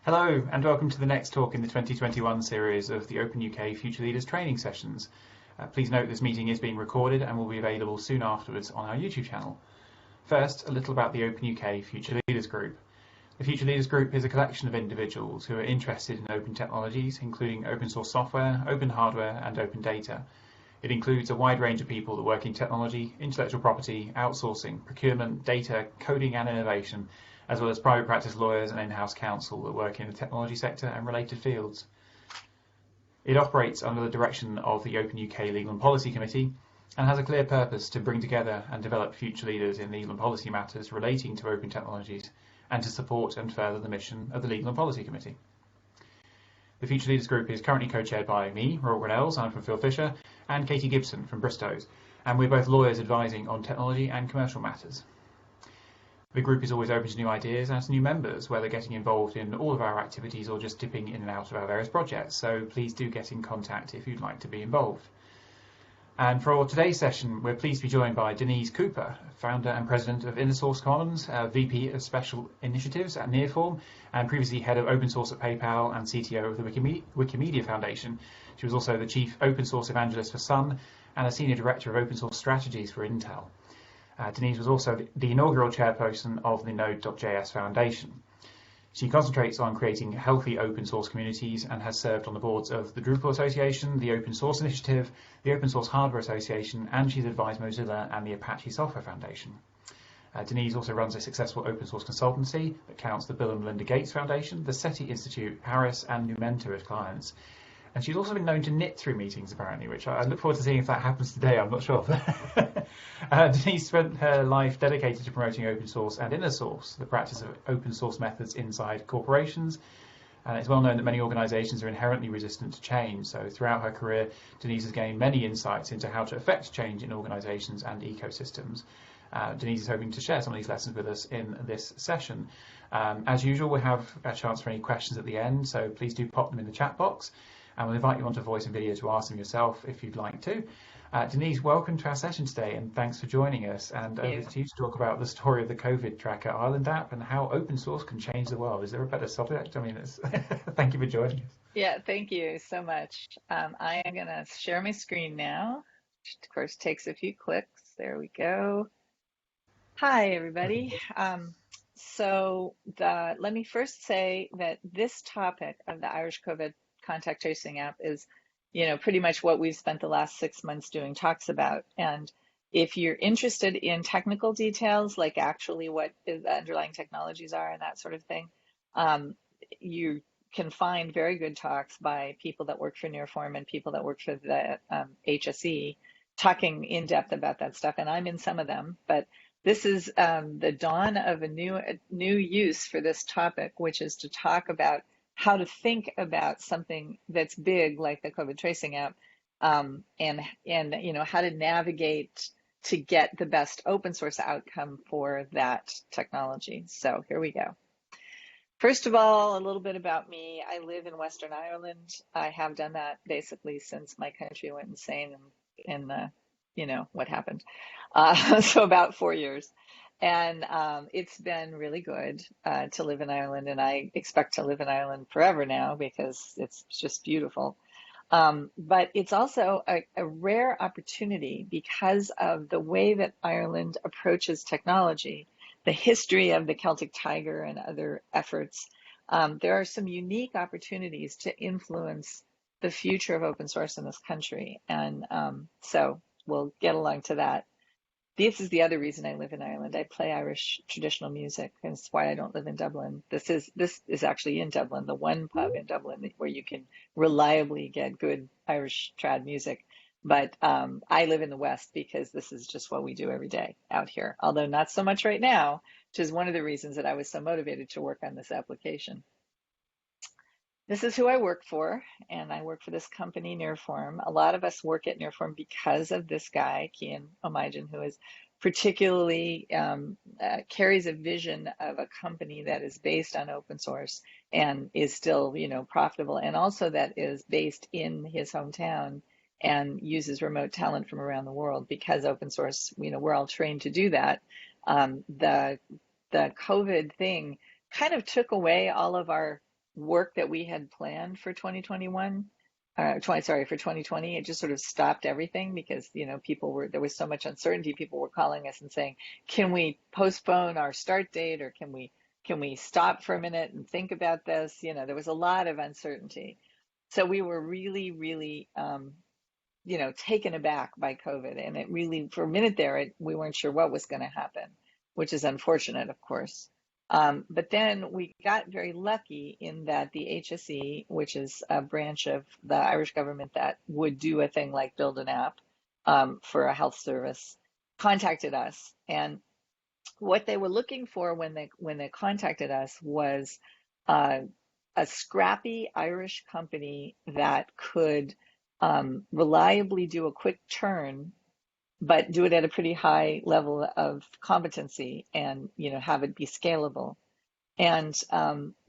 Hello and welcome to the next talk in the 2021 series of the Open UK Future Leaders training sessions. Please note this meeting is being recorded and will be available soon afterwards on our YouTube channel. First, a little about the Open UK Future Leaders Group. The Future Leaders Group is a collection of individuals who are interested in open technologies, including open source software, open hardware and open data. It includes a wide range of people that work in technology, intellectual property, outsourcing, procurement, data, coding and innovation, as well as private practice lawyers and in-house counsel that work in the technology sector and related fields. It operates under the direction of the Open UK Legal and Policy Committee and has a clear purpose to bring together and develop future leaders in legal and policy matters relating to open technologies and to support and further the mission of the Legal and Policy Committee. The Future Leaders Group is currently co-chaired by me, Royal Grinnells, I'm from Phil Fisher, and Katie Gibson from Bristow's, and we're both lawyers advising on technology and commercial matters. The group is always open to new ideas and to new members, whether getting involved in all of our activities or just dipping in and out of our various projects, so please do get in contact if you'd like to be involved. And for today's session, we're pleased to be joined by Denise Cooper, founder and president of InnerSource Commons, VP of Special Initiatives at Nearform, and previously head of open source at PayPal and CTO of the Wikimedia Foundation. She was also the chief open source evangelist for Sun and a senior director of open source strategies for Intel. Denise was also the inaugural chairperson of the Node.js Foundation. She concentrates on creating healthy open source communities and has served on the boards of the Drupal Association, the Open Source Initiative, the Open Source Hardware Association, and she's advised Mozilla and the Apache Software Foundation. Denise also runs a successful open source consultancy that counts the Bill and Melinda Gates Foundation, the SETI Institute, Paris, and Numenta as clients. And she's also been known to knit through meetings, apparently, which I look forward to seeing if that happens today. I'm not sure. Denise spent her life dedicated to promoting open source and inner source, the practice of open source methods inside corporations. And it's well known that many organizations are inherently resistant to change. So throughout her career, Denise has gained many insights into how to affect change in organizations and ecosystems. Denise is hoping to share some of these lessons with us in this session. As usual, we'll have a chance for any questions at the end, so please do pop them in the chat box. And we'll invite you onto voice and video to ask them yourself if you'd like to. Denise, welcome to our session today, and thanks for joining us. And over to you to talk about the story of the COVID tracker Ireland app and how open source can change the world. Is there a better subject? I mean, thank you for joining us. Yeah, thank you so much. I am going to share my screen now, which of course takes a few clicks. There we go. Hi, everybody. Let me first say that this topic of the Irish COVID contact tracing app is, pretty much what we've spent the last 6 months doing talks about. And if you're interested in technical details, like actually what the underlying technologies are and that sort of thing, you can find very good talks by people that work for Nearform and people that work for the HSE talking in depth about that stuff. And I'm in some of them, but this is the dawn of a new use for this topic, which is to talk about how to think about something that's big like the COVID tracing app, and how to navigate to get the best open source outcome for that technology. So here we go. First of all, a little bit about me. I live in Western Ireland. I have done that basically since my country went insane in what happened. So about 4 years. And it's been really good to live in Ireland, and I expect to live in Ireland forever now because it's just beautiful. But it's also a rare opportunity because of the way that Ireland approaches technology, the history of the Celtic Tiger and other efforts. There are some unique opportunities to influence the future of open source in this country. And so we'll get along to that. This is the other reason I live in Ireland. I play Irish traditional music, and it's why I don't live in Dublin. This is actually in Dublin, the one pub in Dublin where you can reliably get good Irish trad music. But I live in the West because this is just what we do every day out here, although not so much right now, which is one of the reasons that I was so motivated to work on this application. This is who I work for, and I work for this company, Nearform. A lot of us work at Nearform because of this guy, Cian O'Maidin, who is particularly carries a vision of a company that is based on open source and is still, profitable, and also that is based in his hometown and uses remote talent from around the world because open source, we're all trained to do that. The COVID thing kind of took away all of our work that we had planned for 2021, for 2020, it just sort of stopped everything because, there was so much uncertainty. People were calling us and saying, can we postpone our start date, or can we stop for a minute and think about this? There was a lot of uncertainty. So we were really, really, taken aback by COVID. And it really, for a minute there, we weren't sure what was going to happen, which is unfortunate, of course. But then we got very lucky in that the HSE, which is a branch of the Irish government that would do a thing like build an app for a health service, contacted us. And what they were looking for when they contacted us was a scrappy Irish company that could reliably do a quick turn, but do it at a pretty high level of competency and, have it be scalable. And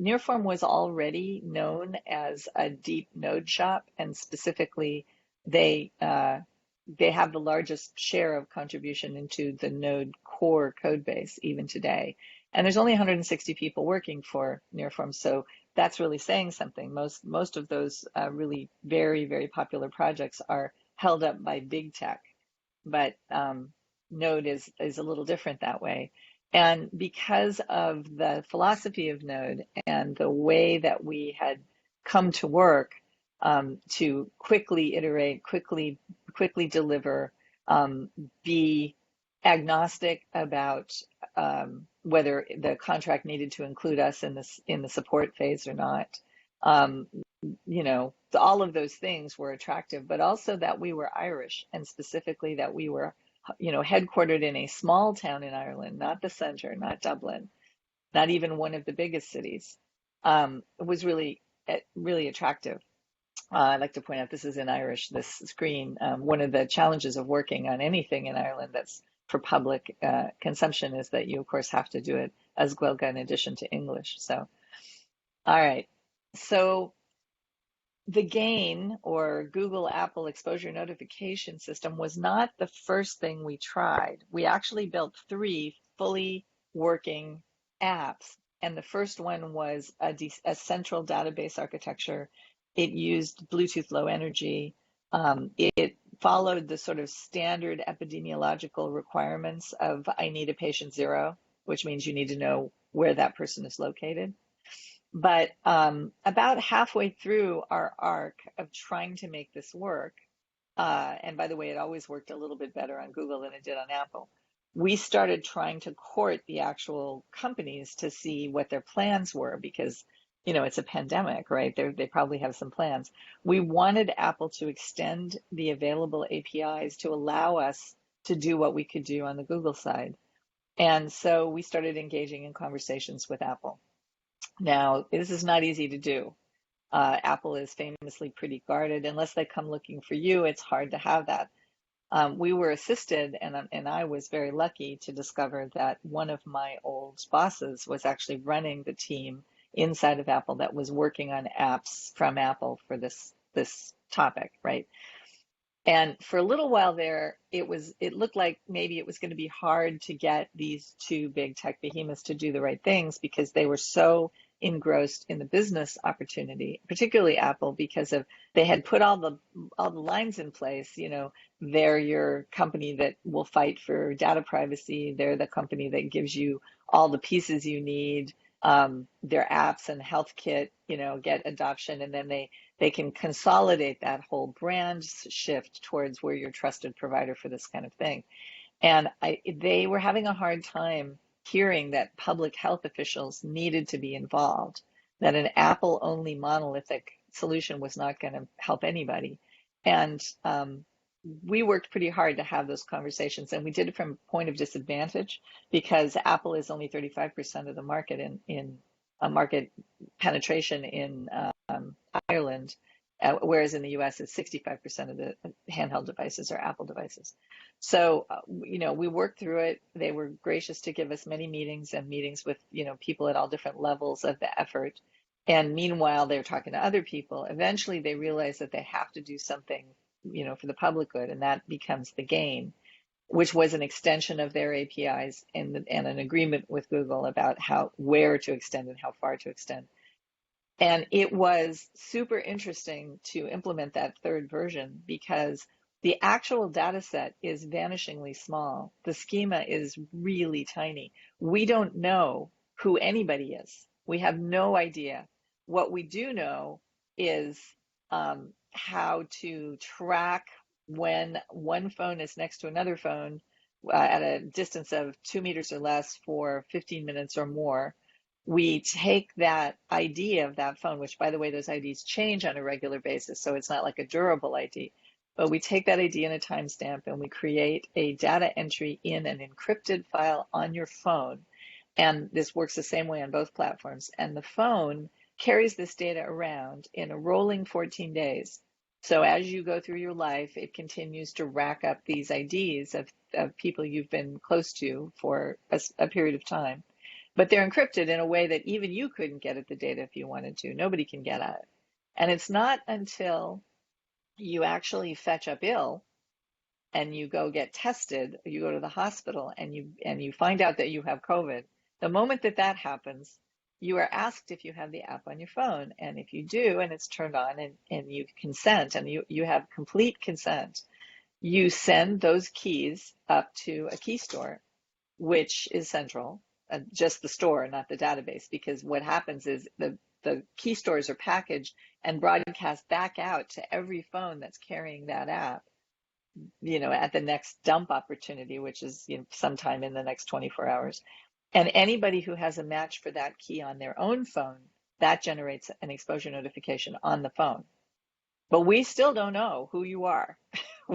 Nearform was already known as a deep node shop, and specifically they have the largest share of contribution into the Node core code base even today. And there's only 160 people working for Nearform, so that's really saying something. Most of those really very, very popular projects are held up by big tech, but Node is a little different that way. And because of the philosophy of Node and the way that we had come to work to quickly iterate, quickly deliver, be agnostic about whether the contract needed to include us in the support phase or not. All of those things were attractive, but also that we were Irish, and specifically that we were, headquartered in a small town in Ireland, not the center, not Dublin, not even one of the biggest cities. It was really, really attractive. I'd like to point out, this is in Irish, this screen. One of the challenges of working on anything in Ireland that's for public consumption is that you, of course, have to do it as Gaeilge in addition to English. So, all right. So the GAIN, or Google Apple Exposure Notification System, was not the first thing we tried. We actually built 3 fully working apps. And the first one was a central database architecture. It used Bluetooth Low Energy. It followed the sort of standard epidemiological requirements of I need a patient zero, which means you need to know where that person is located. But about halfway through our arc of trying to make this work, and by the way, it always worked a little bit better on Google than it did on Apple, we started trying to court the actual companies to see what their plans were, because it's a pandemic, right? They probably have some plans. We wanted Apple to extend the available APIs to allow us to do what we could do on the Google side. And so we started engaging in conversations with Apple. Now, this is not easy to do. Apple is famously pretty guarded. Unless they come looking for you, it's hard to have that. We were assisted, and I was very lucky to discover that one of my old bosses was actually running the team inside of Apple that was working on apps from Apple for this topic, right? And for a little while there, it looked like maybe it was going to be hard to get these 2 big tech behemoths to do the right things, because they were so engrossed in the business opportunity, particularly Apple, because they had put all the lines in place. They're your company that will fight for data privacy. They're the company that gives you all the pieces you need. Their apps and health kit, get adoption, and then they can consolidate that whole brand shift towards where you're a trusted provider for this kind of thing. And they were having a hard time hearing that public health officials needed to be involved, that an Apple-only monolithic solution was not going to help anybody. And we worked pretty hard to have those conversations, and we did it from a point of disadvantage, because Apple is only 35% of the market in market penetration in Ireland, whereas in the US it's 65% of the handheld devices are Apple devices. So, we worked through it. They were gracious to give us many meetings with, people at all different levels of the effort. And meanwhile, they're talking to other people. Eventually, they realize that they have to do something, for the public good, and that becomes the GAIN, which was an extension of their APIs and an agreement with Google about where to extend and how far to extend. And it was super interesting to implement that third version because the actual data set is vanishingly small. The schema is really tiny. We don't know who anybody is. We have no idea. What we do know is how to track when one phone is next to another phone at a distance of 2 meters or less for 15 minutes or more. We take that ID of that phone, which, by the way, those IDs change on a regular basis, so it's not like a durable ID. But we take that ID and a timestamp and we create a data entry in an encrypted file on your phone. And this works the same way on both platforms. And the phone carries this data around in a rolling 14 days. So as you go through your life, it continues to rack up these IDs of people you've been close to for a period of time. But they're encrypted in a way that even you couldn't get at the data if you wanted to. Nobody can get at it. And it's not until you actually fetch up ill and you go get tested, you go to the hospital and you find out that you have COVID. The moment that that happens, you are asked if you have the app on your phone. And if you do, and it's turned on and you consent and you have complete consent, you send those keys up to a key store, which is central, just the store, not the database, because what happens is the key stores are packaged and broadcast back out to every phone that's carrying that app, at the next dump opportunity, which is sometime in the next 24 hours. And anybody who has a match for that key on their own phone, that generates an exposure notification on the phone. But we still don't know who you are.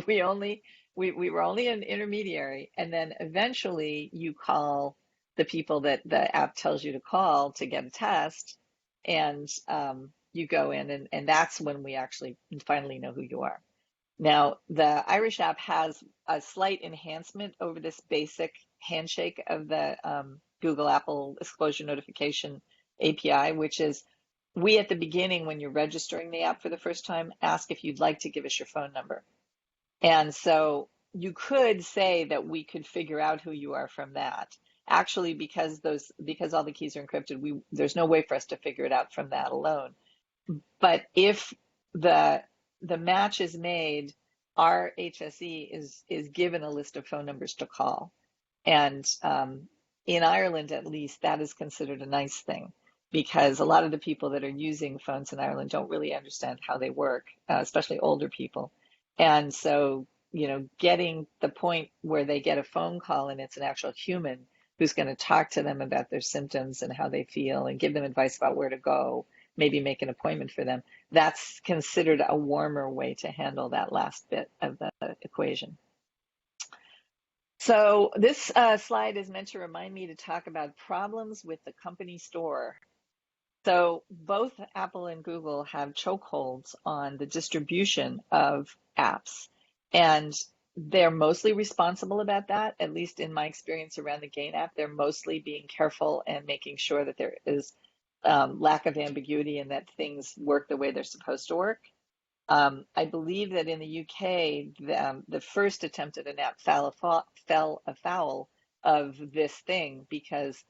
we were only an intermediary, and then eventually you call the people that the app tells you to call to get a test, and you go in, and that's when we actually finally know who you are. Now, the Irish app has a slight enhancement over this basic handshake of the Google Apple exposure notification API, which is we at the beginning, when you're registering the app for the first time, ask if you'd like to give us your phone number. And so you could say that we could figure out who you are from that. Actually, because all the keys are encrypted, there's no way for us to figure it out from that alone. But if the match is made, our HSE is given a list of phone numbers to call. And in Ireland, at least, that is considered a nice thing, because a lot of the people that are using phones in Ireland don't really understand how they work, especially older people. And so, getting the point where they get a phone call and it's an actual human who's going to talk to them about their symptoms and how they feel and give them advice about where to go, maybe make an appointment for them, that's considered a warmer way to handle that last bit of the equation. So this slide is meant to remind me to talk about problems with the company store. So both Apple and Google have chokeholds on the distribution of apps, and they're mostly responsible about that. At least in my experience around the Gain app, they're mostly being careful and making sure that there is lack of ambiguity and that things work the way they're supposed to work. I believe that in the UK, the first attempt at an app fell afoul of this thing because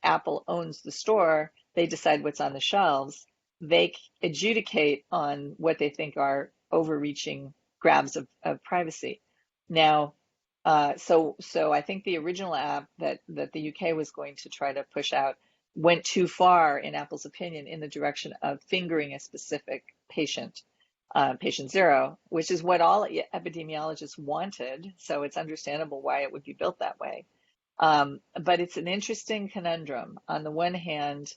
Apple owns the store, they decide what's on the shelves. They adjudicate on what they think are overreaching grabs of privacy. Now, so I think the original app that the UK was going to try to push out went too far, in Apple's opinion, in the direction of fingering a specific patient, patient zero, which is what all epidemiologists wanted. So it's understandable why it would be built that way. But it's an interesting conundrum. On the one hand,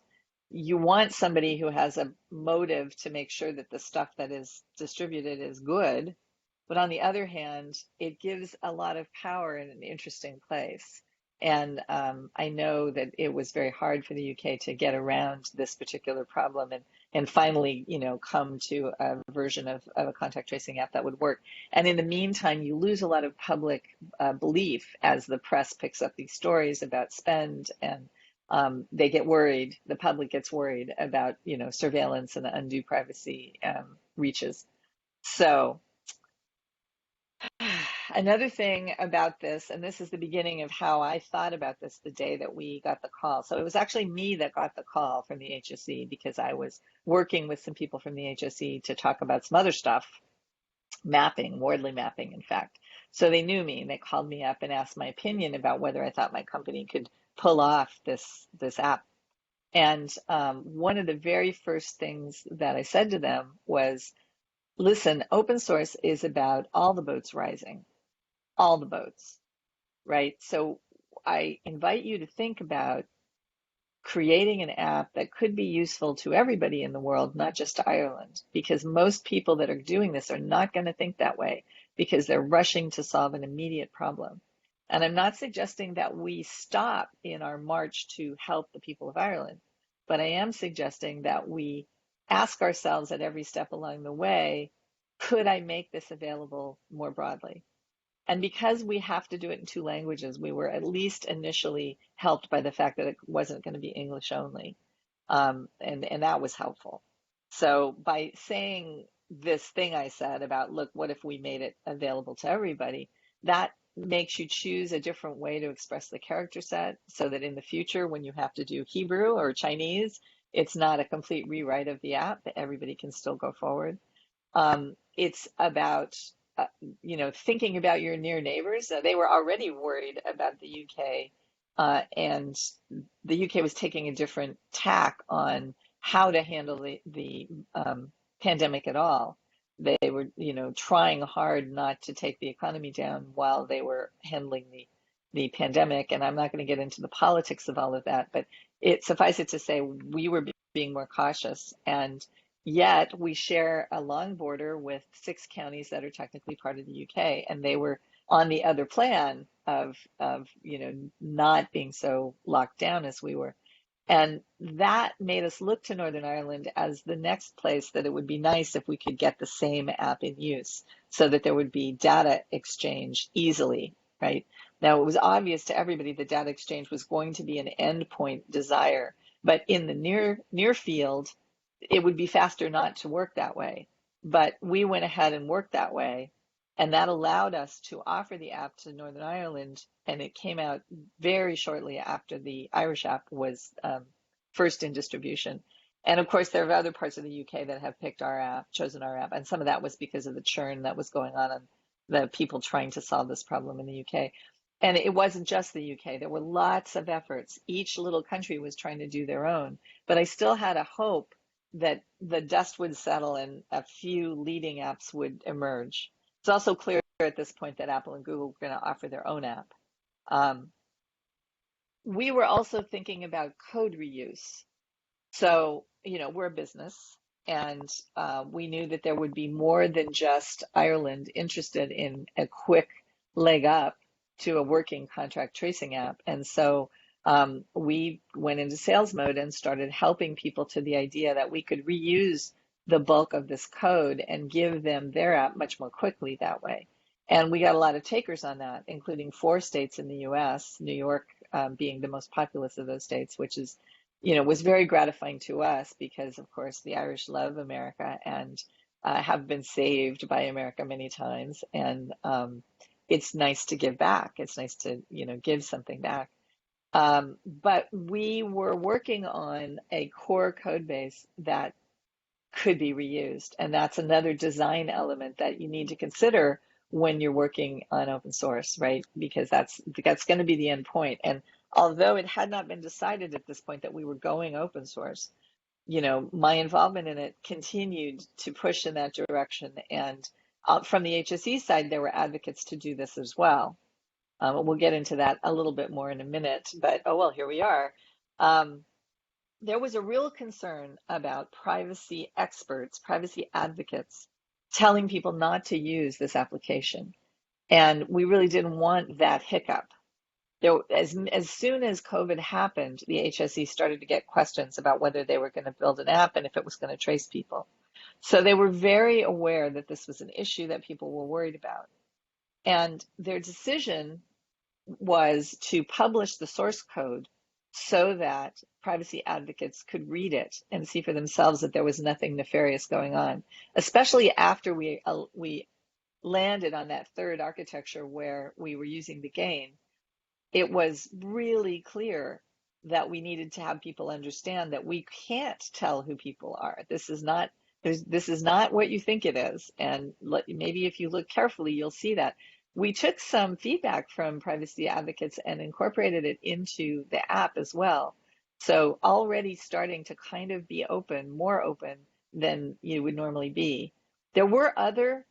you want somebody who has a motive to make sure that the stuff that is distributed is good. But on the other hand, it gives a lot of power in an interesting place. And I know that it was very hard for the UK to get around this particular problem and finally, come to a version of a contact tracing app that would work. And in the meantime, you lose a lot of public belief as the press picks up these stories about spend, and they get worried. The public gets worried about, surveillance and undue privacy reaches. So Another thing about this, and this is the beginning of how I thought about this the day that we got the call. So it was actually me that got the call from the HSE because I was working with some people from the HSE to talk about some other stuff, mapping, Wardley mapping, in fact. So they knew me and they called me up and asked my opinion about whether I thought my company could pull off this app. And one of the very first things that I said to them was, listen, open source is about all the boats rising, all the boats, right? So I invite you to think about creating an app that could be useful to everybody in the world, not just to Ireland, because most people that are doing this are not going to think that way because they're rushing to solve an immediate problem. And I'm not suggesting that we stop in our march to help the people of Ireland, but I am suggesting that we ask ourselves at every step along the way, could I make this available more broadly? And because we have to do it in two languages, we were at least initially helped by the fact that it wasn't going to be English only. And that was helpful. So by saying this thing I said about, look, what if we made it available to everybody? That makes you choose a different way to express the character set so that in the future, when you have to do Hebrew or Chinese, it's not a complete rewrite of the app, that everybody can still go forward. It's about thinking about your near neighbors. They were already worried about the UK, and the UK was taking a different tack on how to handle the pandemic at all. They were, trying hard not to take the economy down while they were handling the pandemic. And I'm not going to get into the politics of all of that, but suffice it to say, we were being more cautious. And yet we share a long border with 6 counties that are technically part of the UK, and they were on the other plan of not being so locked down as we were. And that made us look to Northern Ireland as the next place that it would be nice if we could get the same app in use so that there would be data exchange easily, right? Now, it was obvious to everybody that data exchange was going to be an endpoint desire, but in the near field, it would be faster not to work that way. But we went ahead and worked that way. And that allowed us to offer the app to Northern Ireland. And it came out very shortly after the Irish app was first in distribution. And of course, there are other parts of the UK that have picked our app, chosen our app. And some of that was because of the churn that was going on and the people trying to solve this problem in the UK. And it wasn't just the UK. There were lots of efforts. Each little country was trying to do their own. But I still had a hope that the dust would settle and a few leading apps would emerge. It's also clear at this point that Apple and Google were going to offer their own app. We were also thinking about code reuse. So, we're a business, and we knew that there would be more than just Ireland interested in a quick leg up to a working contract tracing app. And so we went into sales mode and started helping people to the idea that we could reuse the bulk of this code and give them their app much more quickly that way. And we got a lot of takers on that, including 4 states in the US, New York being the most populous of those states, which is, was very gratifying to us because, of course, the Irish love America and have been saved by America many times. And it's nice to give back. It's nice to, give something back. But we were working on a core code base that could be reused. And that's another design element that you need to consider when you're working on open source, right? Because that's going to be the end point. And although it had not been decided at this point that we were going open source, my involvement in it continued to push in that direction. And from the HSE side, there were advocates to do this as well. We'll get into that a little bit more in a minute, but here we are. There was a real concern about privacy experts, privacy advocates, telling people not to use this application. And we really didn't want that hiccup. As soon as COVID happened, the HSE started to get questions about whether they were going to build an app and if it was going to trace people. So they were very aware that this was an issue that people were worried about. And their decision was to publish the source code so that privacy advocates could read it and see for themselves that there was nothing nefarious going on, especially after we landed on that third architecture where we were using the gain, it was really clear that we needed to have people understand that we can't tell who people are. This is not what you think it is. And maybe if you look carefully, you'll see that. We took some feedback from privacy advocates and incorporated it into the app as well. So already starting to kind of be open, more open than you would normally be. There were other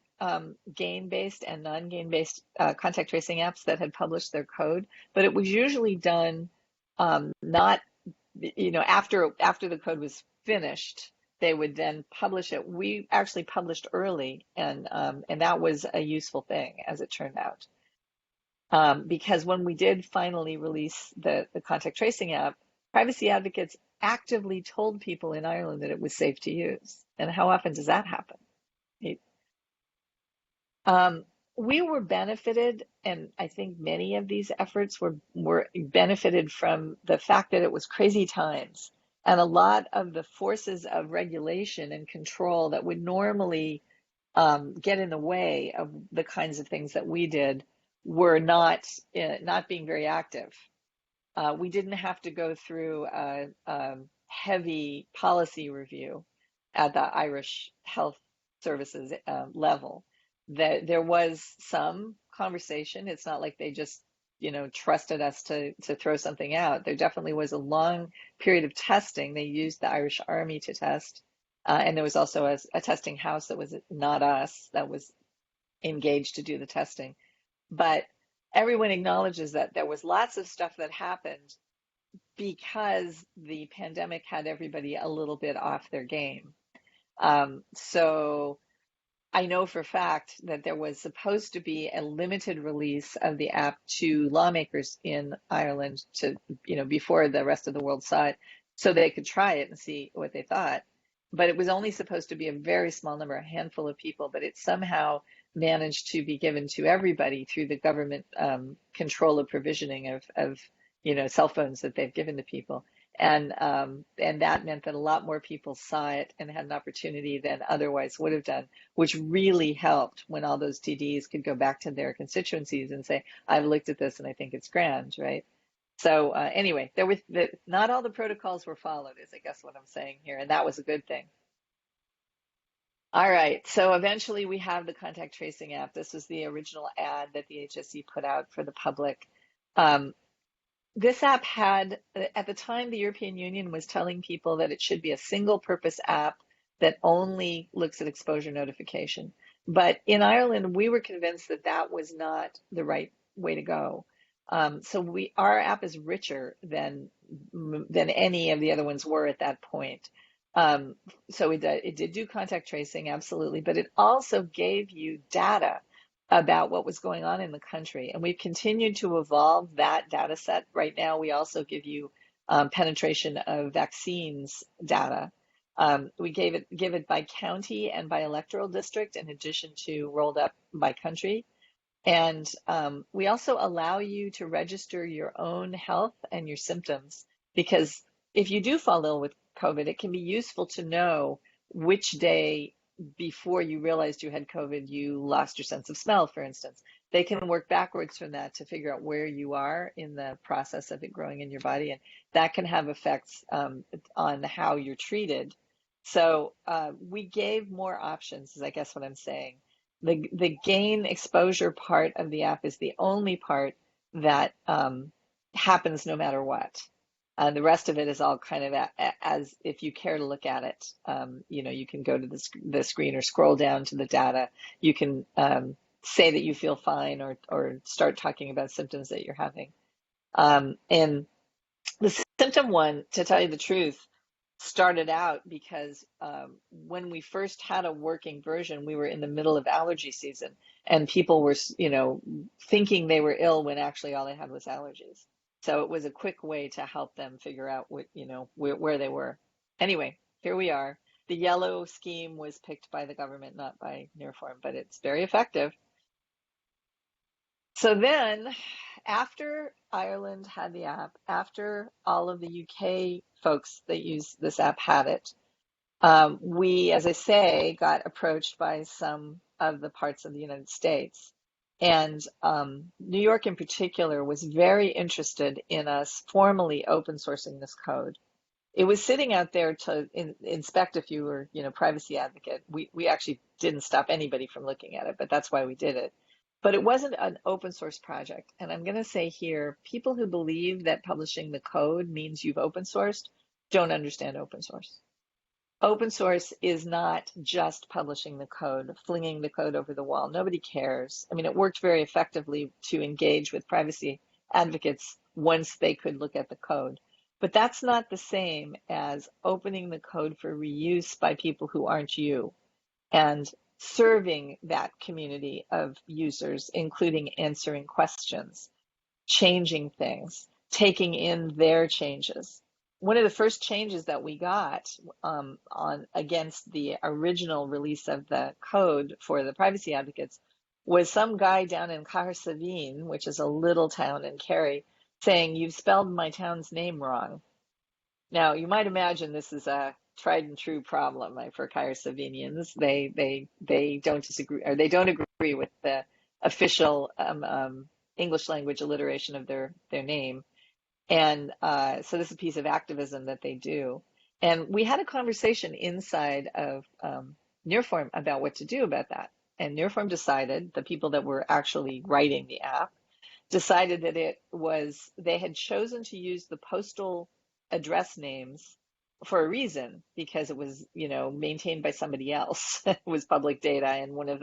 gain-based and non-gain-based contact tracing apps that had published their code, but it was usually done not, after the code was finished, they would then publish it. We actually published early, and that was a useful thing, as it turned out. Because when we did finally release the contact tracing app, privacy advocates actively told people in Ireland that it was safe to use. And how often does that happen? We were benefited, and I think many of these efforts were benefited from the fact that it was crazy times, and a lot of the forces of regulation and control that would normally get in the way of the kinds of things that we did were not being very active. We didn't have to go through a heavy policy review at the Irish Health Services level. That there was some conversation. It's not like they just, trusted us to throw something out. There definitely was a long period of testing. They used the Irish Army to test. And there was also a testing house that was not us, that was engaged to do the testing. But everyone acknowledges that there was lots of stuff that happened because the pandemic had everybody a little bit off their game. So I know for a fact that there was supposed to be a limited release of the app to lawmakers in Ireland to, before the rest of the world saw it, so they could try it and see what they thought. But it was only supposed to be a very small number, a handful of people, but it somehow managed to be given to everybody through the government control of provisioning of cell phones that they've given to people. And that meant that a lot more people saw it and had an opportunity than otherwise would have done, which really helped when all those TDs could go back to their constituencies and say, I've looked at this and I think it's grand, right? So anyway, not all the protocols were followed, is I guess what I'm saying here, and that was a good thing. All right, so eventually we have the contact tracing app. This was the original ad that the HSE put out for the public. This app had, at the time, the European Union was telling people that it should be a single purpose app that only looks at exposure notification. But in Ireland, we were convinced that that was not the right way to go. So our app is richer than any of the other ones were at that point. So it did do contact tracing, absolutely, but it also gave you data about what was going on in the country. And we've continued to evolve that data set. Right now, we also give you penetration of vaccines data. We give it by county and by electoral district, in addition to rolled up by country. And we also allow you to register your own health and your symptoms, because if you do fall ill with COVID, it can be useful to know which day before you realized you had COVID, you lost your sense of smell, for instance. They can work backwards from that to figure out where you are in the process of it growing in your body, and that can have effects on how you're treated. So we gave more options, is I guess what I'm saying. The gain exposure part of the app is the only part that happens no matter what. And the rest of it is all kind of as if you care to look at it. You can go to the screen or scroll down to the data. You can say that you feel fine or start talking about symptoms that you're having. And the symptom one, to tell you the truth, started out because when we first had a working version, we were in the middle of allergy season, and people were, thinking they were ill when actually all they had was allergies. So it was a quick way to help them figure out what, where they were. Anyway, here we are. The yellow scheme was picked by the government, not by Nearform, but it's very effective. So then, after Ireland had the app, after all of the UK folks that use this app had it, we, as I say, got approached by some of the parts of the United States. And New York in particular was very interested in us formally open sourcing this code. It was sitting out there to inspect if you were, privacy advocate. We actually didn't stop anybody from looking at it, but that's why we did it. But it wasn't an open source project. And I'm going to say here, people who believe that publishing the code means you've open sourced don't understand open source. Open source is not just publishing the code, flinging the code over the wall. Nobody cares. I mean, it worked very effectively to engage with privacy advocates once they could look at the code. But that's not the same as opening the code for reuse by people who aren't you and serving that community of users, including answering questions, changing things, taking in their changes. One of the first changes that we got on against the original release of the code for the privacy advocates was some guy down in Carsavine, which is a little town in Kerry, saying, "You've spelled my town's name wrong." Now, you might imagine this is a tried and true problem for Carsavinians. They don't disagree, or they don't agree with the official English language alliteration of their name. And so this is a piece of activism that they do. And we had a conversation inside of Nearform about what to do about that. And Nearform decided, the people that were actually writing the app, decided that they had chosen to use the postal address names for a reason, because it was, maintained by somebody else. It was public data. And one of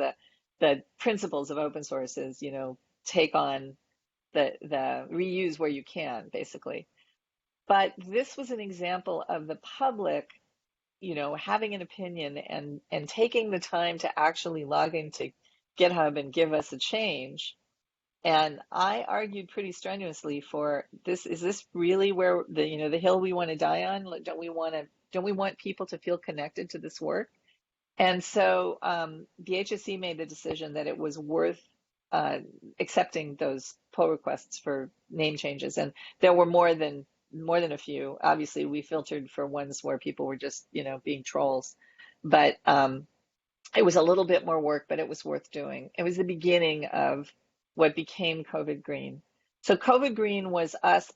the principles of open source is, take on the reuse where you can, basically. But this was an example of the public, having an opinion and taking the time to actually log into GitHub and give us a change. And I argued pretty strenuously for this. Is this really where the hill we want to die on? Don't we want people to feel connected to this work? And so the HSE made the decision that it was worth accepting those pull requests for name changes, and there were more than a few. Obviously, we filtered for ones where people were just being trolls, but it was a little bit more work, but it was worth doing. It was the beginning of what became COVID Green. So COVID Green was us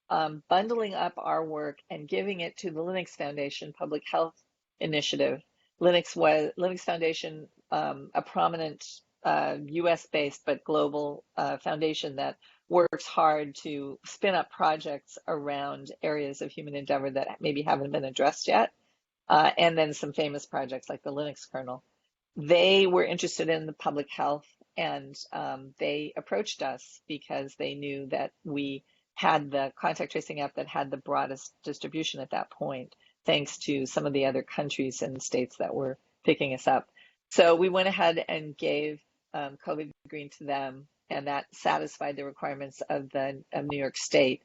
bundling up our work and giving it to the Linux Foundation Public Health Initiative. Linux Foundation, a prominent US-based but global foundation that works hard to spin up projects around areas of human endeavor that maybe haven't been addressed yet, and then some famous projects like the Linux kernel. They were interested in the public health, and they approached us because they knew that we had the contact tracing app that had the broadest distribution at that point, thanks to some of the other countries and states that were picking us up. So we went ahead and gave COVID Green to them, and that satisfied the requirements of New York State.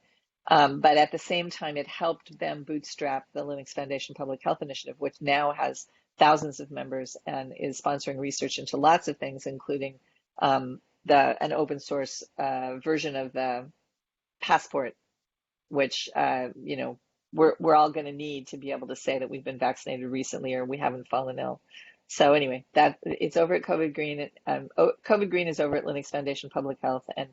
But at the same time, it helped them bootstrap the Linux Foundation Public Health Initiative, which now has thousands of members and is sponsoring research into lots of things, including an open source version of the passport, which we're all going to need to be able to say that we've been vaccinated recently or we haven't fallen ill. So anyway, that it's over at COVID Green. COVID Green is over at Linux Foundation Public Health, and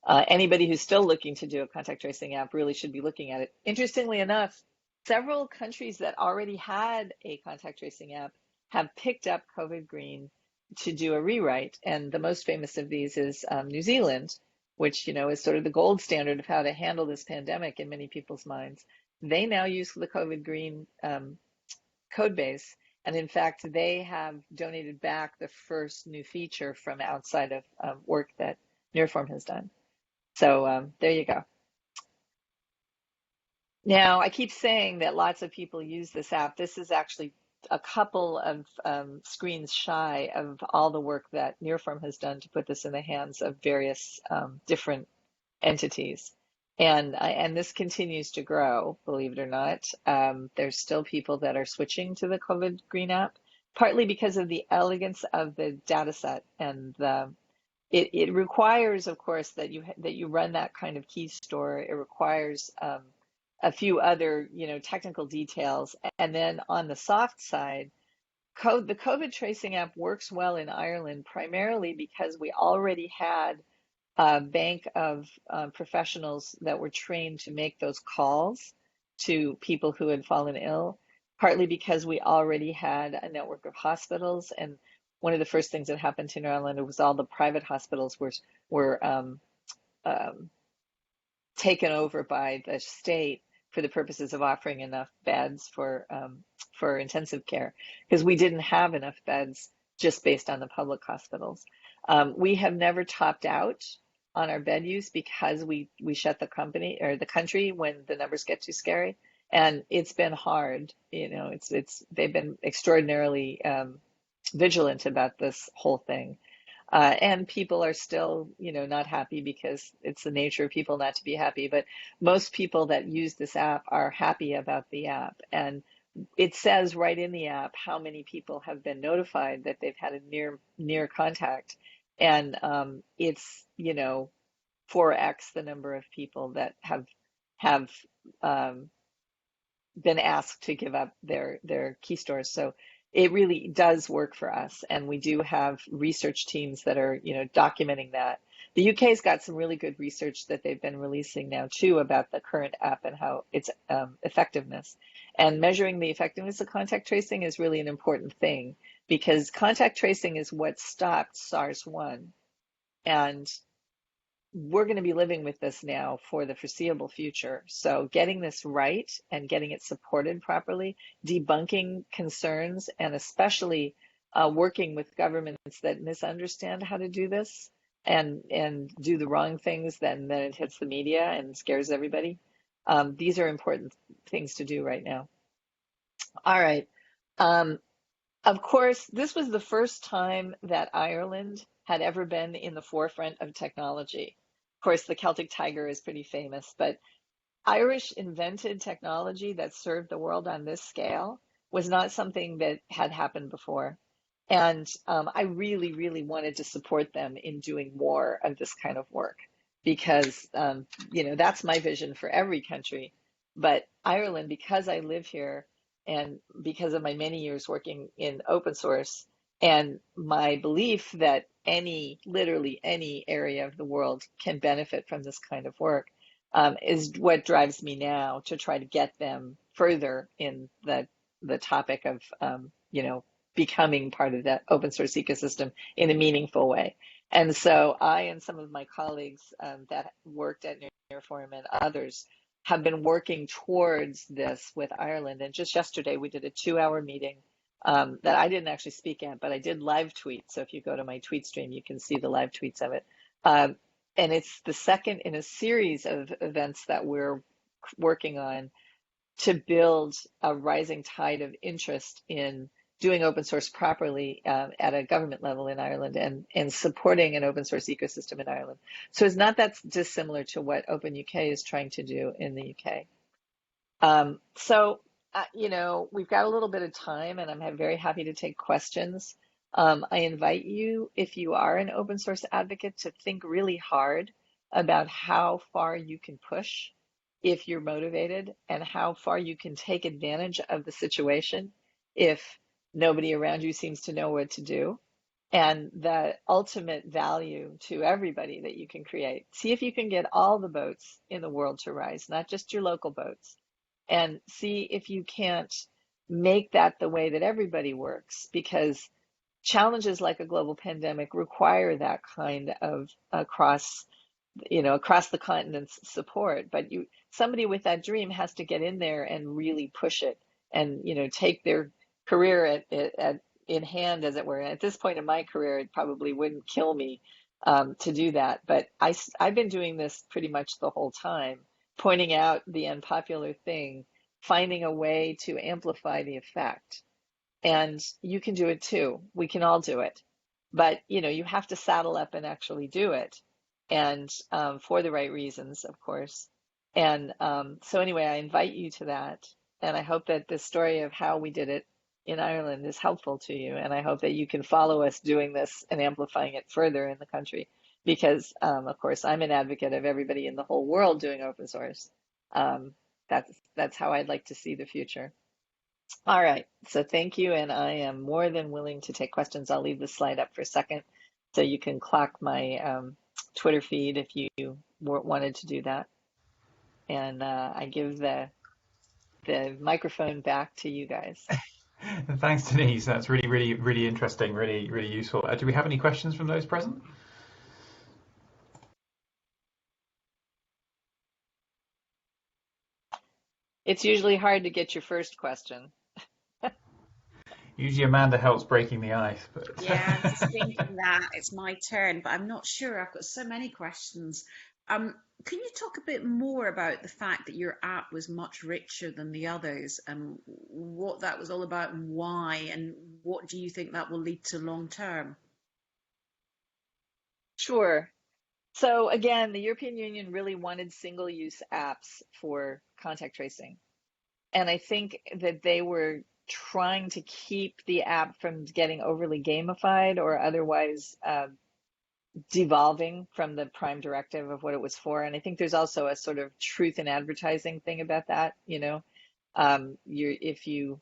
anybody who's still looking to do a contact tracing app really should be looking at it. Interestingly enough, several countries that already had a contact tracing app have picked up COVID Green to do a rewrite, and the most famous of these is New Zealand, which is sort of the gold standard of how to handle this pandemic in many people's minds. They now use the COVID Green code base. And in fact, they have donated back the first new feature from outside of work that Nearform has done. So there you go. Now, I keep saying that lots of people use this app. This is actually a couple of screens shy of all the work that Nearform has done to put this in the hands of various different entities. And this continues to grow, believe it or not. There's still people that are switching to the COVID Green app, partly because of the elegance of the data set, and it requires, of course, that you run that kind of key store. It requires a few other technical details, and then on the soft side, The COVID tracing app works well in Ireland primarily because we already had a bank of professionals that were trained to make those calls to people who had fallen ill, partly because we already had a network of hospitals. And one of the first things that happened in Ireland was all the private hospitals were um, taken over by the state for the purposes of offering enough beds for intensive care, because we didn't have enough beds just based on the public hospitals. We have never topped out on our bed use because we shut the company or the country when the numbers get too scary, and it's been hard. You know, it's they've been extraordinarily vigilant about this whole thing. And people are still, you know, not happy because it's the nature of people not to be happy. But most people that use this app are happy about the app. And it says right in the app how many people have been notified that they've had a near contact. And it's, you know, 4x the number of people that have um, been asked to give up their key stores. So it really does work for us, and we do have research teams that are, you know, documenting that. The UK's got some really good research that they've been releasing now too about the current app and how its effectiveness. And measuring the effectiveness of contact tracing is really an important thing, because contact tracing is what stopped SARS-1, and we're going to be living with this now for the foreseeable future. So getting this right and getting it supported properly, debunking concerns, and especially working with governments that misunderstand how to do this and do the wrong things, then it hits the media and scares everybody. These are important things to do right now. All right. Um, of course, this was the first time that Ireland had ever been in the forefront of technology. Of course, the Celtic Tiger is pretty famous, but Irish invented technology that served the world on this scale was not something that had happened before. And I really, really wanted to support them in doing more of this kind of work because, you know, that's my vision for every country. But Ireland, because I live here and because of my many years working in open source and my belief that literally any area of the world can benefit from this kind of work, is what drives me now to try to get them further in the topic of, you know, becoming part of that open source ecosystem in a meaningful way. And so I and some of my colleagues that worked at Near Forum and others have been working towards this with Ireland. And just yesterday we did a 2-hour meeting that I didn't actually speak at, but I did live tweet. So if you go to my tweet stream, you can see the live tweets of it. And it's the second in a series of events that we're working on to build a rising tide of interest in doing open source properly at a government level in Ireland and supporting an open source ecosystem in Ireland. So it's not that dissimilar to what Open UK is trying to do in the UK. You know, we've got a little bit of time and I'm very happy to take questions. I invite you, if you are an open source advocate, to think really hard about how far you can push if you're motivated and how far you can take advantage of the situation if nobody around you seems to know what to do, and the ultimate value to everybody that you can create. See if you can get all the boats in the world to rise, not just your local boats, and see if you can't make that the way that everybody works, because challenges like a global pandemic require that kind of across the continent's support. But somebody with that dream has to get in there and really push it and, you know, take their career in hand, as it were. And at this point in my career, it probably wouldn't kill me to do that. But I've been doing this pretty much the whole time, pointing out the unpopular thing, finding a way to amplify the effect. And you can do it too. We can all do it. But, you know, you have to saddle up and actually do it. And for the right reasons, of course. And so anyway, I invite you to that. And I hope that this story of how we did it in Ireland is helpful to you. And I hope that you can follow us doing this and amplifying it further in the country. Because, of course, I'm an advocate of everybody in the whole world doing open source. That's how I'd like to see the future. All right. So thank you. And I am more than willing to take questions. I'll leave the slide up for a second so you can clock my Twitter feed if you wanted to do that. And I give the microphone back to you guys. Thanks, Denise. That's really, really, really interesting, really, really useful. Do we have any questions from those present? It's usually hard to get your first question. Usually Amanda helps breaking the ice, but Yeah, I'm just thinking that it's my turn, but I'm not sure. I've got so many questions. Can you talk a bit more about the fact that your app was much richer than the others and what that was all about and why, and what do you think that will lead to long term? Sure. So again, the European Union really wanted single-use apps for contact tracing. And I think that they were trying to keep the app from getting overly gamified or otherwise devolving from the prime directive of what it was for. And I think there's also a sort of truth in advertising thing about that. If you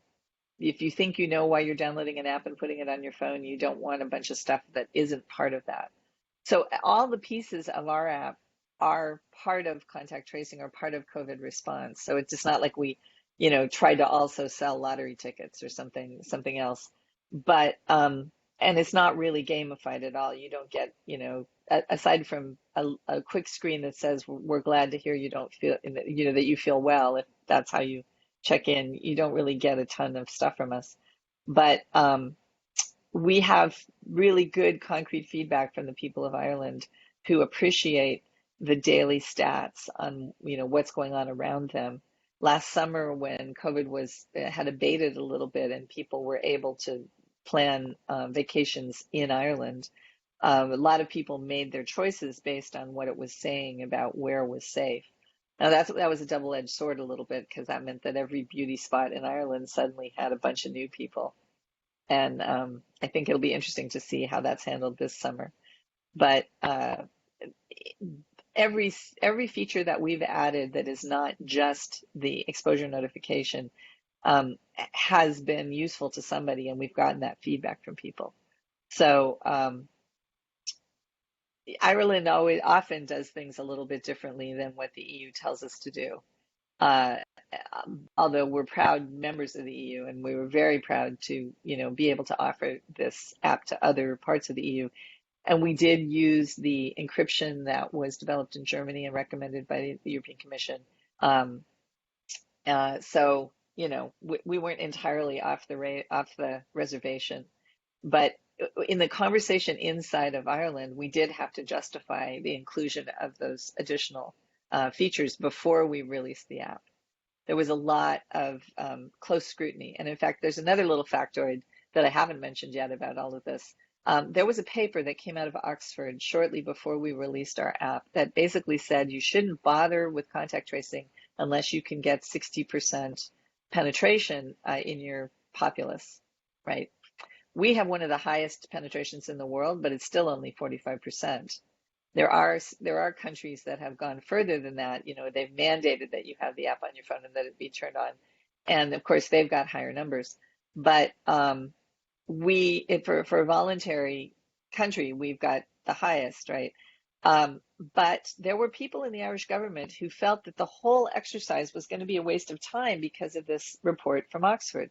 think you know why you're downloading an app and putting it on your phone, you don't want a bunch of stuff that isn't part of that. So all the pieces of our app are part of contact tracing or part of COVID response. So it's just not like we, tried to also sell lottery tickets or something else. But and it's not really gamified at all. You don't get, aside from a quick screen that says we're glad to hear you don't feel, that you feel well, if that's how you check in, you don't really get a ton of stuff from us. But we have really good concrete feedback from the people of Ireland who appreciate the daily stats on, what's going on around them. Last summer, when COVID had abated a little bit and people were able to plan vacations in Ireland, a lot of people made their choices based on what it was saying about where was safe. Now that was a double-edged sword a little bit because that meant that every beauty spot in Ireland suddenly had a bunch of new people. And I think it'll be interesting to see how that's handled this summer. But every feature that we've added that is not just the exposure notification has been useful to somebody, and we've gotten that feedback from people. So Ireland often does things a little bit differently than what the EU tells us to do. Uh, Although we're proud members of the EU, and we were very proud to, be able to offer this app to other parts of the EU. And we did use the encryption that was developed in Germany and recommended by the European Commission. So, we weren't entirely off the reservation. But in the conversation inside of Ireland, we did have to justify the inclusion of those additional features before we released the app. There was a lot of close scrutiny. And in fact, there's another little factoid that I haven't mentioned yet about all of this. There was a paper that came out of Oxford shortly before we released our app that basically said you shouldn't bother with contact tracing unless you can get 60% penetration in your populace, right? We have one of the highest penetrations in the world, but it's still only 45%. There are countries that have gone further than that. They've mandated that you have the app on your phone and that it be turned on. And of course, they've got higher numbers. But for a voluntary country, we've got the highest, right? But there were people in the Irish government who felt that the whole exercise was going to be a waste of time because of this report from Oxford.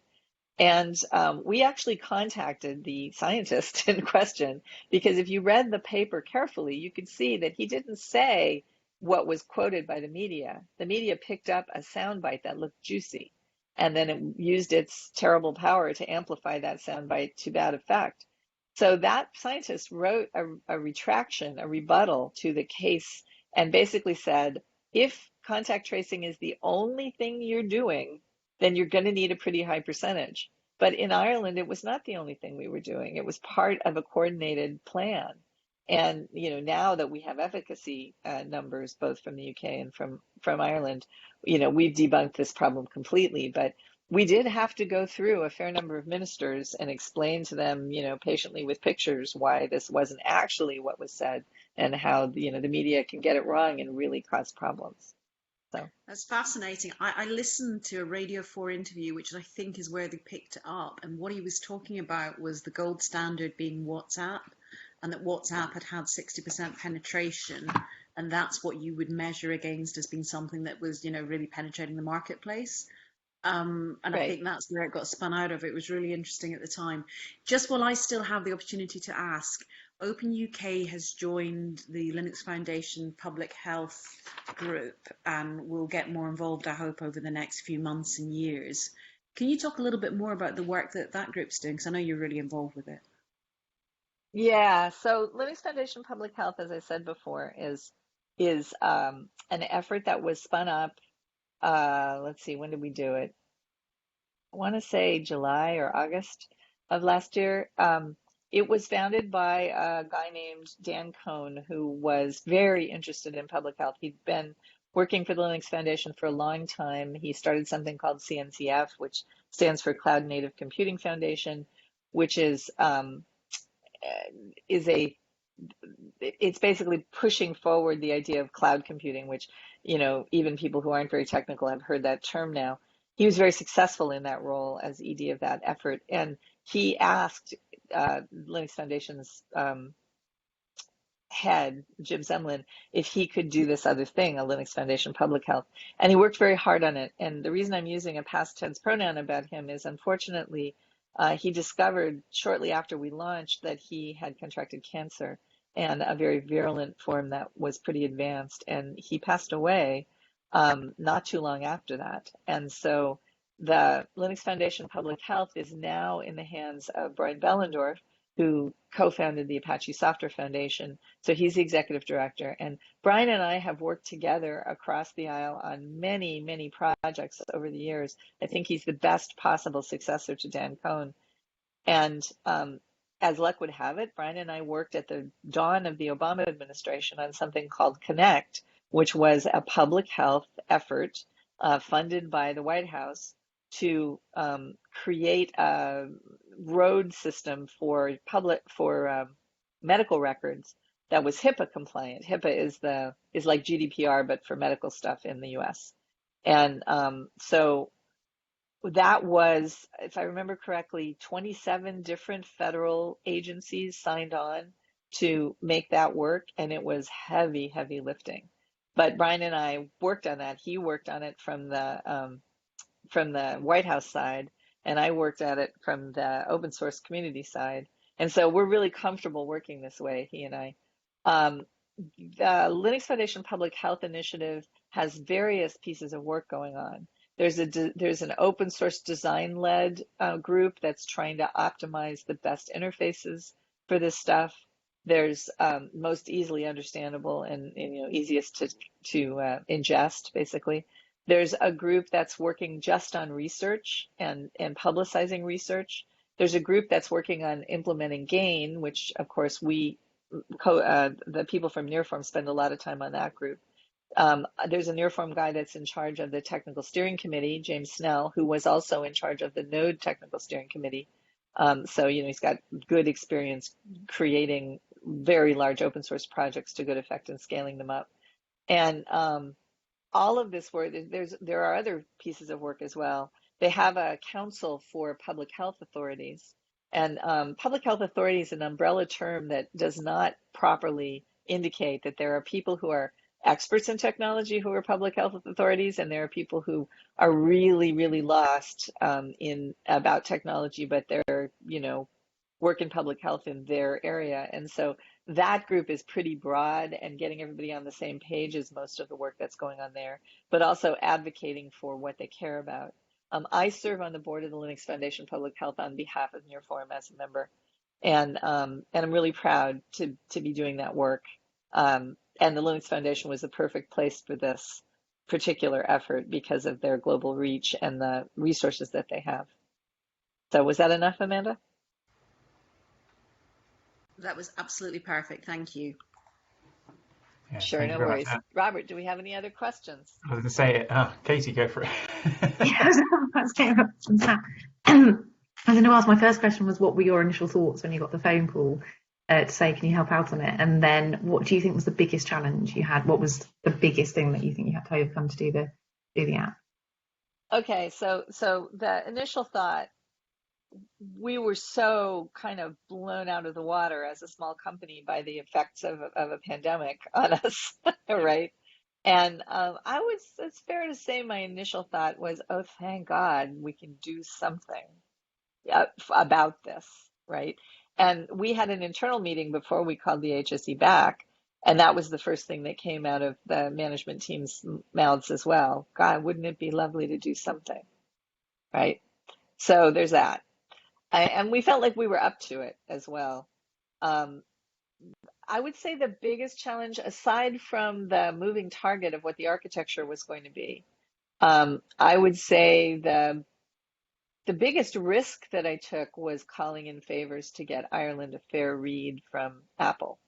And we actually contacted the scientist in question because if you read the paper carefully, you could see that he didn't say what was quoted by the media. The media picked up a soundbite that looked juicy, and then it used its terrible power to amplify that soundbite to bad effect. So that scientist wrote a retraction, a rebuttal to the case, and basically said, if contact tracing is the only thing you're doing, then you're going to need a pretty high percentage. But in Ireland, it was not the only thing we were doing. It was part of a coordinated plan. And now that we have efficacy numbers, both from the UK and from Ireland, we've debunked this problem completely. But we did have to go through a fair number of ministers and explain to them, patiently with pictures, why this wasn't actually what was said and how the media can get it wrong and really cause problems. So that's fascinating. I listened to a Radio 4 interview, which I think is where they picked it up. And what he was talking about was the gold standard being WhatsApp, and that WhatsApp had 60% penetration. And that's what you would measure against as being something that was, really penetrating the marketplace. And I think that's where it got spun out of. It was really interesting at the time. Just while I still have the opportunity to ask, Open UK has joined the Linux Foundation Public Health Group and will get more involved, I hope, over the next few months and years. Can you talk a little bit more about the work that group's doing? Because I know you're really involved with it. yeah, so Linux Foundation Public Health, as I said before, is an effort that was spun up. Let's see, when did we do it? I want to say July or August of last year. It was founded by a guy named Dan Cohn, who was very interested in public health. He'd been working for the Linux Foundation for a long time. He started something called CNCF, which stands for Cloud Native Computing Foundation, which is it's basically pushing forward the idea of cloud computing, which, even people who aren't very technical have heard that term now. He was very successful in that role as ED of that effort. And he asked Linux Foundation's head, Jim Zemlin, if he could do this other thing, a Linux Foundation Public Health. And he worked very hard on it. And the reason I'm using a past tense pronoun about him is, unfortunately, he discovered shortly after we launched that he had contracted cancer, and a very virulent form that was pretty advanced. And he passed away not too long after that. And so the Linux Foundation Public Health is now in the hands of Brian Bellendorf, who co-founded the Apache Software Foundation. So he's the executive director. And Brian and I have worked together across the aisle on many, many projects over the years. I think he's the best possible successor to Dan Cohn. And as luck would have it, Brian and I worked at the dawn of the Obama administration on something called Connect, which was a public health effort funded by the White House to create a road system for medical records that was HIPAA compliant. HIPAA is like GDPR, but for medical stuff in the U.S. And so that was, if I remember correctly, 27 different federal agencies signed on to make that work, and it was heavy, heavy lifting. But Brian and I worked on that. He worked on it from the White House side, and I worked at it from the open source community side. And so we're really comfortable working this way, he and I. The Linux Foundation Public Health Initiative has various pieces of work going on. There's an open source design-led group that's trying to optimize the best interfaces for this stuff. There's most easily understandable and easiest to ingest, basically. There's a group that's working just on research and publicizing research. There's a group that's working on implementing GAIN, which of course the people from Nearform spend a lot of time on that group. There's a Nearform guy that's in charge of the technical steering committee, James Snell, who was also in charge of the Node technical steering committee. So he's got good experience creating very large open source projects to good effect and scaling them up. And all of this work, there are other pieces of work as well. They have a council for public health authorities. And public health authority is an umbrella term that does not properly indicate that there are people who are experts in technology who are public health authorities, and there are people who are really, really lost about technology, but they're, work in public health in their area. And so that group is pretty broad, and getting everybody on the same page is most of the work that's going on there, but also advocating for what they care about. I serve on the board of the Linux Foundation Public Health on behalf of Nearform as a member, and I'm really proud to be doing that work. And the Linux Foundation was the perfect place for this particular effort because of their global reach and the resources that they have. So was that enough, Amanda? That was absolutely perfect. Thank you. Yeah, sure, no worries. Robert, do we have any other questions? I was going to say it. Katie, go for it. Yeah, I was going to ask, my first question was, what were your initial thoughts when you got the phone call? to say, can you help out on it? And then what do you think was the biggest challenge you had? What was the biggest thing that you think you had to overcome to do the app? Okay, so the initial thought, we were so kind of blown out of the water as a small company by the effects of a pandemic on us, right? And it's fair to say my initial thought was, oh, thank God we can do something about this, right? And we had an internal meeting before we called the HSE back, and that was the first thing that came out of the management team's mouths as well. God, wouldn't it be lovely to do something, right? So there's that. And we felt like we were up to it as well. Um, I would say the biggest challenge, aside from the moving target of what the architecture was going to be, I would say the biggest risk that I took was calling in favors to get Ireland a fair read from Apple,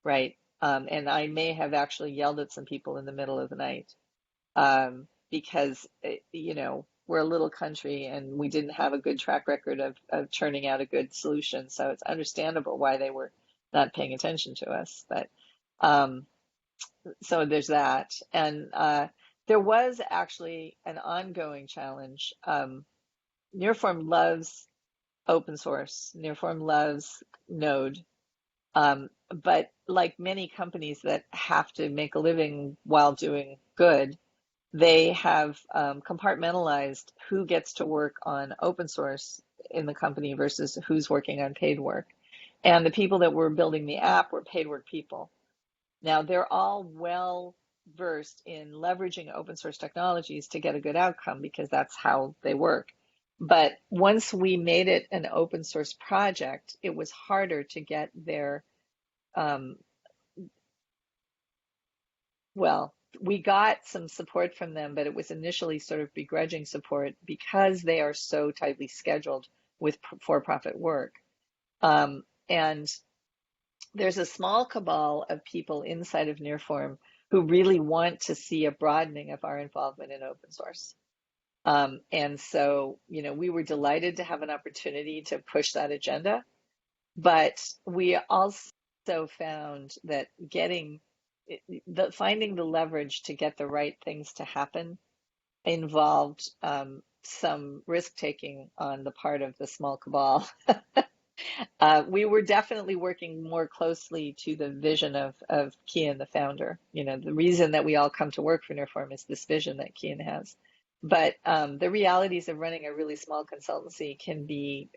right? And I may have actually yelled at some people in the middle of the night, because, we're a little country and we didn't have a good track record of churning out a good solution. So it's understandable why they were not paying attention to us. But um, so there's that. And there was actually an ongoing challenge. Nearform loves open source. Nearform loves Node. But like many companies that have to make a living while doing good, they have compartmentalized who gets to work on open source in the company versus who's working on paid work. And the people that were building the app were paid work people. Now, they're all well versed in leveraging open source technologies to get a good outcome because that's how they work. But once we made it an open source project, it was harder to get their, um, well, we got some support from them, but it was initially sort of begrudging support because they are so tightly scheduled with for-profit work. And there's a small cabal of people inside of Nearform who really want to see a broadening of our involvement in open source. And so, we were delighted to have an opportunity to push that agenda, but we also found that finding the leverage to get the right things to happen involved some risk taking on the part of the small cabal. We were definitely working more closely to the vision of Kian, the founder. The reason that we all come to work for Nearform is this vision that Kian has. But the realities of running a really small consultancy can be,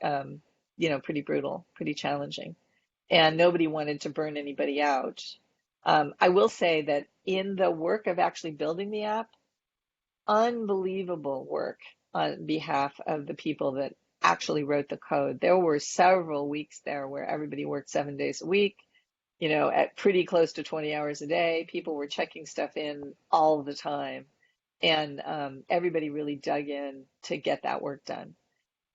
pretty brutal, pretty challenging. And nobody wanted to burn anybody out. I will say that in the work of actually building the app, unbelievable work on behalf of the people that actually wrote the code. There were several weeks there where everybody worked 7 days a week, at pretty close to 20 hours a day. People were checking stuff in all the time. And everybody really dug in to get that work done.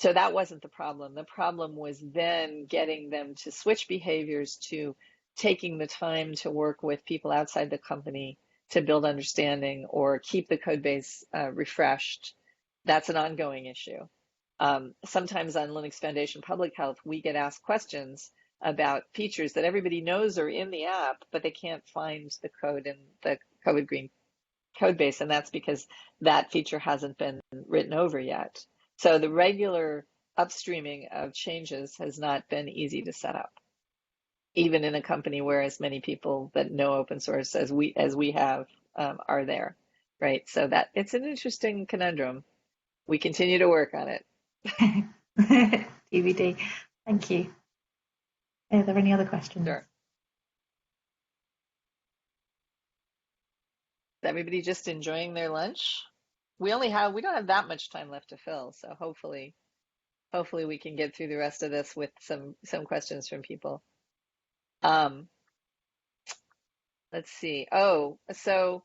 So that wasn't the problem. The problem was then getting them to switch behaviors to taking the time to work with people outside the company to build understanding or keep the code base refreshed. That's an ongoing issue. Sometimes on Linux Foundation Public Health, we get asked questions about features that everybody knows are in the app, but they can't find the code in the COVID Green code base, and that's because that feature hasn't been written over yet. So the regular upstreaming of changes has not been easy to set up, even in a company where as many people that know open source as we have are there, right? So that it's an interesting conundrum. We continue to work on it. DVD. Thank you. Are there any other questions? Sure. Is everybody just enjoying their lunch? We don't have that much time left to fill, so hopefully we can get through the rest of this with some questions from people. Let's see. Oh, so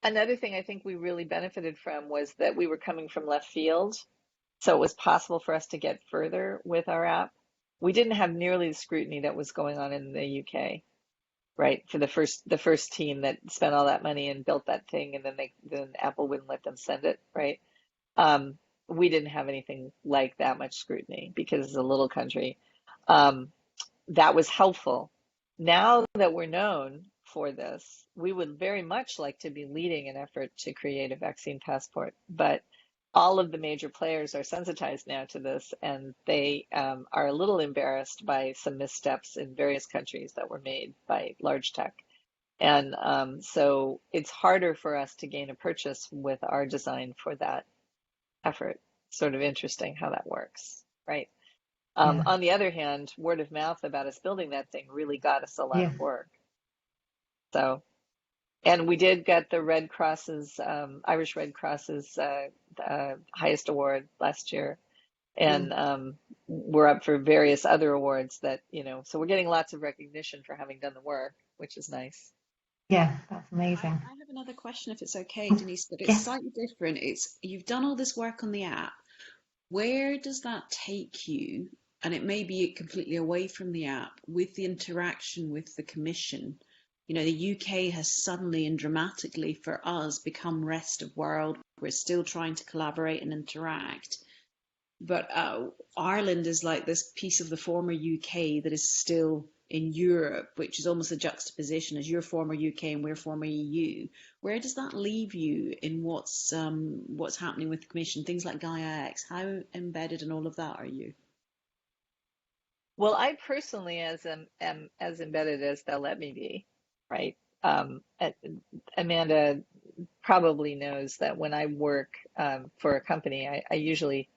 another thing I think we really benefited from was that we were coming from left field, so it was possible for us to get further with our app. We didn't have nearly the scrutiny that was going on in the UK, right? For the first team that spent all that money and built that thing, and then Apple wouldn't let them send it, right? We didn't have anything like that much scrutiny because it's a little country. that was helpful. Now that we're known for this, we would very much like to be leading an effort to create a vaccine passport. But all of the major players are sensitized now to this, and they are a little embarrassed by some missteps in various countries that were made by large tech. And so it's harder for us to gain a purchase with our design for that effort. Sort of interesting how that works, right? Yeah. On the other hand, word of mouth about us building that thing really got us a lot Yeah. of work. So, and we did get the Red Cross's, Irish Red Cross's highest award last year. And we're up for various other awards that, so we're getting lots of recognition for having done the work, which is nice. Yeah, that's amazing. I have another question, if it's okay, Denise, but it's Yes. slightly different. You've done all this work on the app. Where does that take you? And it may be completely away from the app with the interaction with the Commission. The UK has suddenly and dramatically for us become rest of world. We're still trying to collaborate and interact. But Ireland is like this piece of the former UK that is still in Europe, which is almost a juxtaposition as you're former UK and we're former EU. Where does that leave you in what's happening with the Commission? Things like Gaia-X, how embedded in all of that are you? Well, I personally am as embedded as they'll let me be, right? Amanda probably knows that when I work for a company, I usually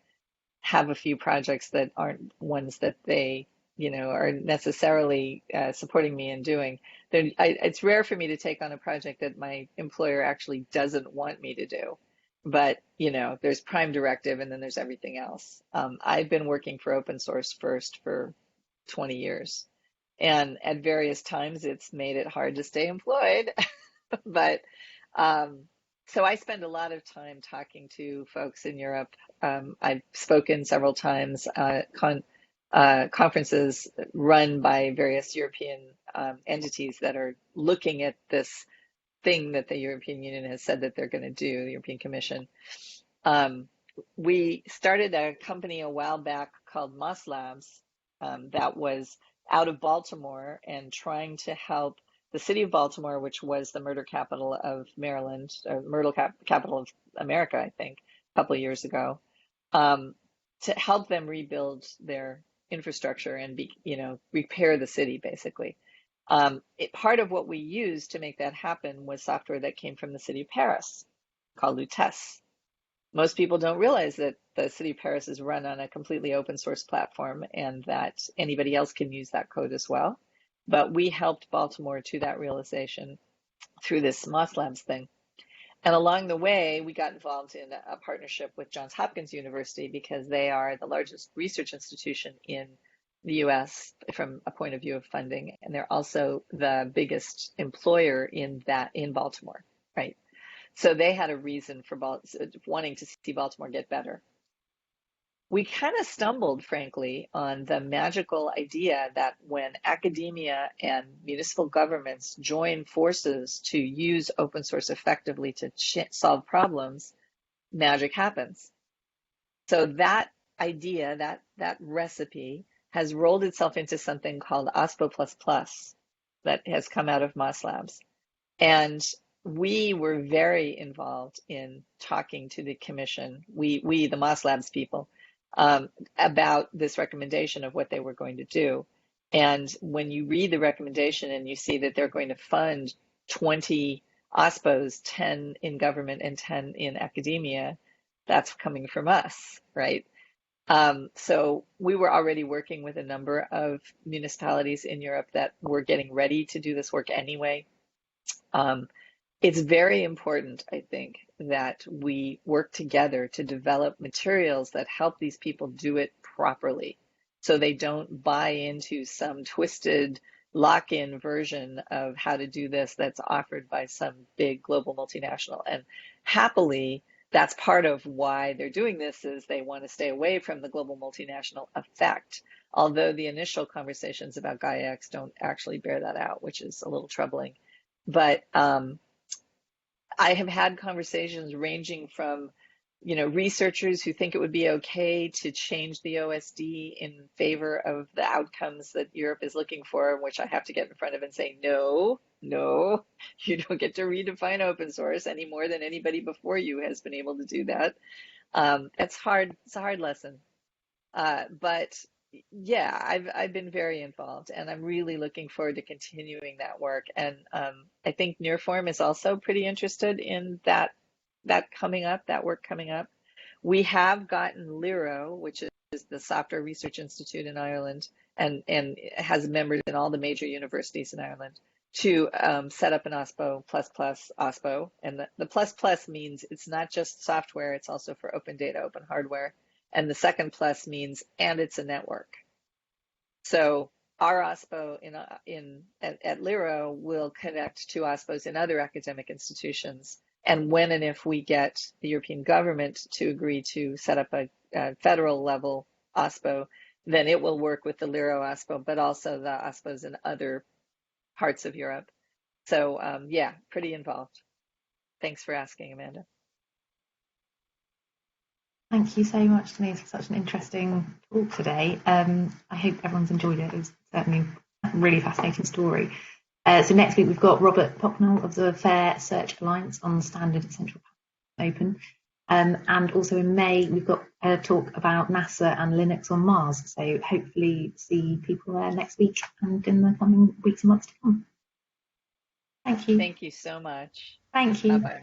have a few projects that aren't ones that they, are necessarily supporting me in doing. It's rare for me to take on a project that my employer actually doesn't want me to do. But, there's prime directive and then there's everything else. I've been working for open source first for 20 years. And at various times, it's made it hard to stay employed. But so I spend a lot of time talking to folks in Europe. I've spoken several times at conferences run by various European entities that are looking at this thing that the European Union has said that they're going to do, the European Commission. We started a company a while back called Moss Labs that was out of Baltimore and trying to help the city of Baltimore, which was the murder capital of Maryland, or murder capital of America, I think, a couple of years ago, to help them rebuild their infrastructure and repair the city, basically. Part of what we used to make that happen was software that came from the city of Paris called Lutece. Most people don't realize that the city of Paris is run on a completely open source platform and that anybody else can use that code as well. But we helped Baltimore to that realization through this Moss Labs thing. And along the way, we got involved in a partnership with Johns Hopkins University because they are the largest research institution in the US from a point of view of funding. And they're also the biggest employer in Baltimore, right? So they had a reason for wanting to see Baltimore get better. We kind of stumbled, frankly, on the magical idea that when academia and municipal governments join forces to use open source effectively to solve problems, magic happens. So that idea, that recipe, has rolled itself into something called OSPO++ that has come out of Moss Labs. And we were very involved in talking to the commission, we the Moss Labs people, about this recommendation of what they were going to do. And when you read the recommendation and you see that they're going to fund 20 OSPOs, 10 in government and 10 in academia, that's coming from us, right? So we were already working with a number of municipalities in Europe that were getting ready to do this work anyway. It's very important, I think, that we work together to develop materials that help these people do it properly so they don't buy into some twisted lock-in version of how to do this that's offered by some big global multinational. And happily, that's part of why they're doing this, is they want to stay away from the global multinational effect, although the initial conversations about Gaia-X don't actually bear that out, which is a little troubling. But I have had conversations ranging from researchers who think it would be okay to change the OSD in favor of the outcomes that Europe is looking for, which I have to get in front of and say, no, you don't get to redefine open source any more than anybody before you has been able to do that. It's hard. It's a hard lesson. But yeah, I've been very involved, and I'm really looking forward to continuing that work. And I think Nearform is also pretty interested in that work coming up. We have gotten LIRO, which is the Software Research Institute in Ireland, and has members in all the major universities in Ireland, to set up an OSPO ++ OSPO. And the ++ means it's not just software, it's also for open data, open hardware. And the second plus means, and it's a network. So our OSPO at LIRO will connect to OSPOs in other academic institutions. And when and if we get the European government to agree to set up a federal level OSPO, then it will work with the LIRO OSPO, but also the OSPOs in other parts of Europe. So yeah, pretty involved. Thanks for asking, Amanda. Thank you so much, Denise, for such an interesting talk today. I hope everyone's enjoyed it. It was certainly a really fascinating story. So next week we've got Robert Pocknell of the Fair Search Alliance on Standard Essential Open. And also in May we've got a talk about NASA and Linux on Mars. So hopefully see people there next week and in the coming weeks and months to come. Thank you. Thank you so much. Thank you. Bye-bye now.